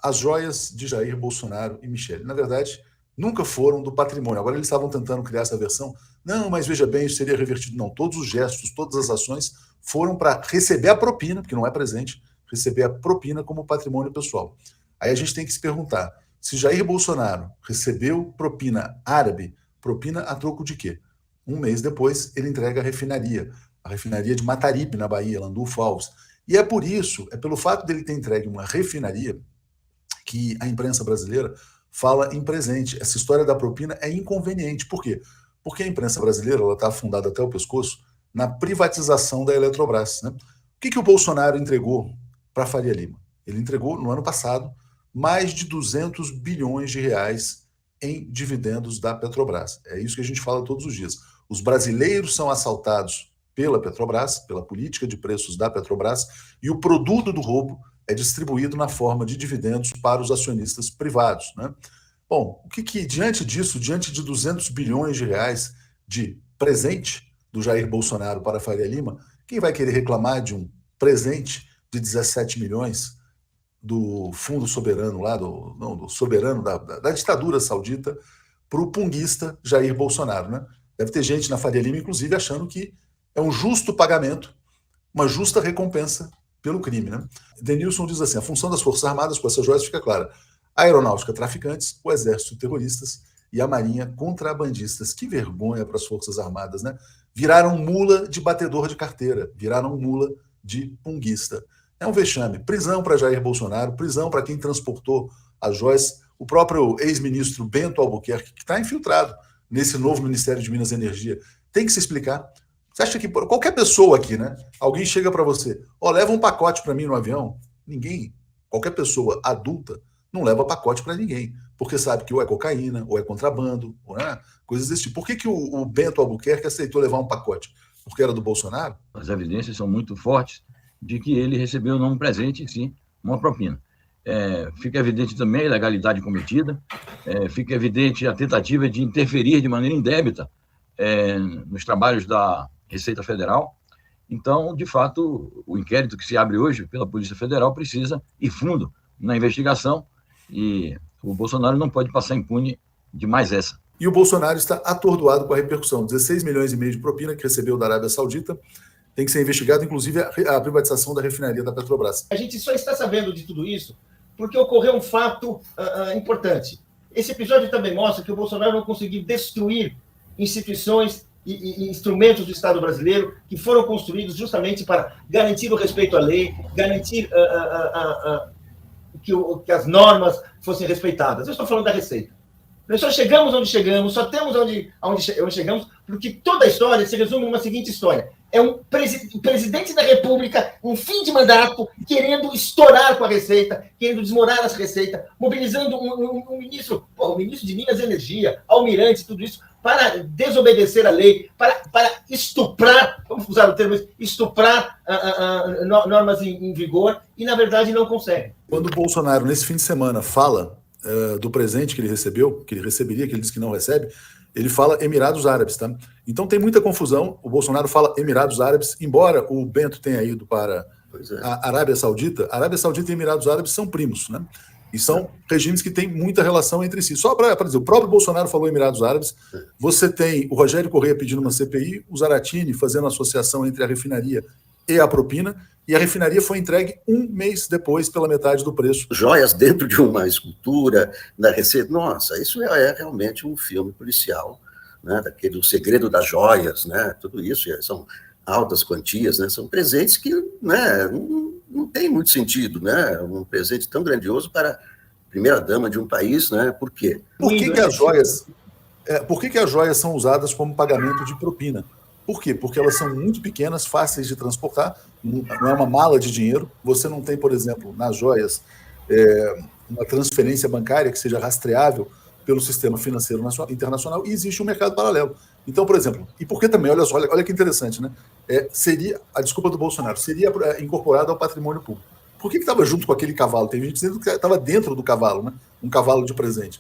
as joias de Jair Bolsonaro e Michele. Na verdade, nunca foram do patrimônio. Agora eles estavam tentando criar essa versão. Não, mas veja bem, isso seria revertido. Não, todos os gestos, todas as ações foram para receber a propina, porque não é presente, receber a propina como patrimônio pessoal. Aí a gente tem que se perguntar, se Jair Bolsonaro recebeu propina árabe, propina a troco de quê? Um mês depois, ele entrega a refinaria de Mataripe, na Bahia, Landulfo Alves. E é por isso, é pelo fato dele ter entregue uma refinaria, que a imprensa brasileira fala em presente. Essa história da propina é inconveniente. Por quê? Porque a imprensa brasileira está afundada até o pescoço na privatização da Eletrobras. Né? O que o Bolsonaro entregou para a Faria Lima? Ele entregou, no ano passado, mais de 200 bilhões de reais em dividendos da Petrobras. É isso que a gente fala todos os dias. Os brasileiros são assaltados pela Petrobras, pela política de preços da Petrobras, e o produto do roubo é distribuído na forma de dividendos para os acionistas privados. Né? Bom, o que diante disso, diante de 200 bilhões de reais de presente do Jair Bolsonaro para a Faria Lima, quem vai querer reclamar de um presente de 17 milhões do fundo soberano lá, do soberano da ditadura saudita, para o punguista Jair Bolsonaro? Né? Deve ter gente na Faria Lima, inclusive, achando que é um justo pagamento, uma justa recompensa pelo crime. Né? Denilson diz assim, a função das Forças Armadas com essas joias fica clara. A aeronáutica, traficantes, o exército, terroristas e a marinha, contrabandistas. Que vergonha para as Forças Armadas, né? Viraram mula de batedor de carteira, viraram mula de punguista. É um vexame. Prisão para Jair Bolsonaro, prisão para quem transportou as joias. O próprio ex-ministro Bento Albuquerque, que está infiltrado nesse novo Ministério de Minas e Energia, tem que se explicar. Você acha que qualquer pessoa aqui, né? Alguém chega para você, leva um pacote para mim no avião. Ninguém, qualquer pessoa adulta, não leva pacote para ninguém, porque sabe que ou é cocaína, ou é contrabando, ou coisas desse tipo. Por que o Bento Albuquerque aceitou levar um pacote? Porque era do Bolsonaro? As evidências são muito fortes de que ele recebeu não um presente, sim uma propina. Fica evidente também a ilegalidade cometida, fica evidente a tentativa de interferir de maneira indébita nos trabalhos da Receita Federal. Então, de fato, o inquérito que se abre hoje pela Polícia Federal precisa ir fundo na investigação e o Bolsonaro não pode passar impune de mais essa. E o Bolsonaro está atordoado com a repercussão. 16 milhões e meio de propina que recebeu da Arábia Saudita tem que ser investigado, inclusive a privatização da refinaria da Petrobras. A gente só está sabendo de tudo isso porque ocorreu um fato importante. Esse episódio também mostra que o Bolsonaro não conseguiu destruir instituições e instrumentos do Estado brasileiro que foram construídos justamente para garantir o respeito à lei, garantir que as normas fossem respeitadas. Eu estou falando da Receita. Nós só chegamos onde chegamos, só temos onde chegamos, porque toda a história se resume numa seguinte história. É um presidente da República, um fim de mandato, querendo estourar com a Receita, querendo desmorar as Receitas, mobilizando um ministro, o ministro de Minas e Energia, almirante, tudo isso, para desobedecer a lei, para estuprar, vamos usar o termo, estuprar normas em vigor, e, na verdade, não consegue. Quando o Bolsonaro, nesse fim de semana, fala do presente que ele recebeu, que ele receberia, que ele disse que não recebe, ele fala Emirados Árabes, tá? Então tem muita confusão. O Bolsonaro fala Emirados Árabes, embora o Bento tenha ido para a Arábia Saudita. A Arábia Saudita e Emirados Árabes são primos, né? E são regimes que têm muita relação entre si. Só para dizer, o próprio Bolsonaro falou Emirados Árabes, você tem o Rogério Correia pedindo uma CPI, o Zaratini fazendo associação entre a refinaria e a propina, e a refinaria foi entregue um mês depois pela metade do preço. Joias dentro de uma escultura da Receita. Nossa, isso é realmente um filme policial, né? O segredo das joias, né? Tudo isso são altas quantias, né? São presentes que, né, não tem muito sentido, né? Um presente tão grandioso para a primeira-dama de um país, né? Por quê? Por que as joias são usadas como pagamento de propina? Por quê? Porque elas são muito pequenas, fáceis de transportar, não é uma mala de dinheiro. Você não tem, por exemplo, nas joias, uma transferência bancária que seja rastreável pelo sistema financeiro internacional, e existe um mercado paralelo. Então, por exemplo, e por que também, olha que interessante, né? Seria, a desculpa do Bolsonaro, seria incorporada ao patrimônio público. Por que estava junto com aquele cavalo? Tem gente dizendo que estava dentro do cavalo, né? Um cavalo de presente.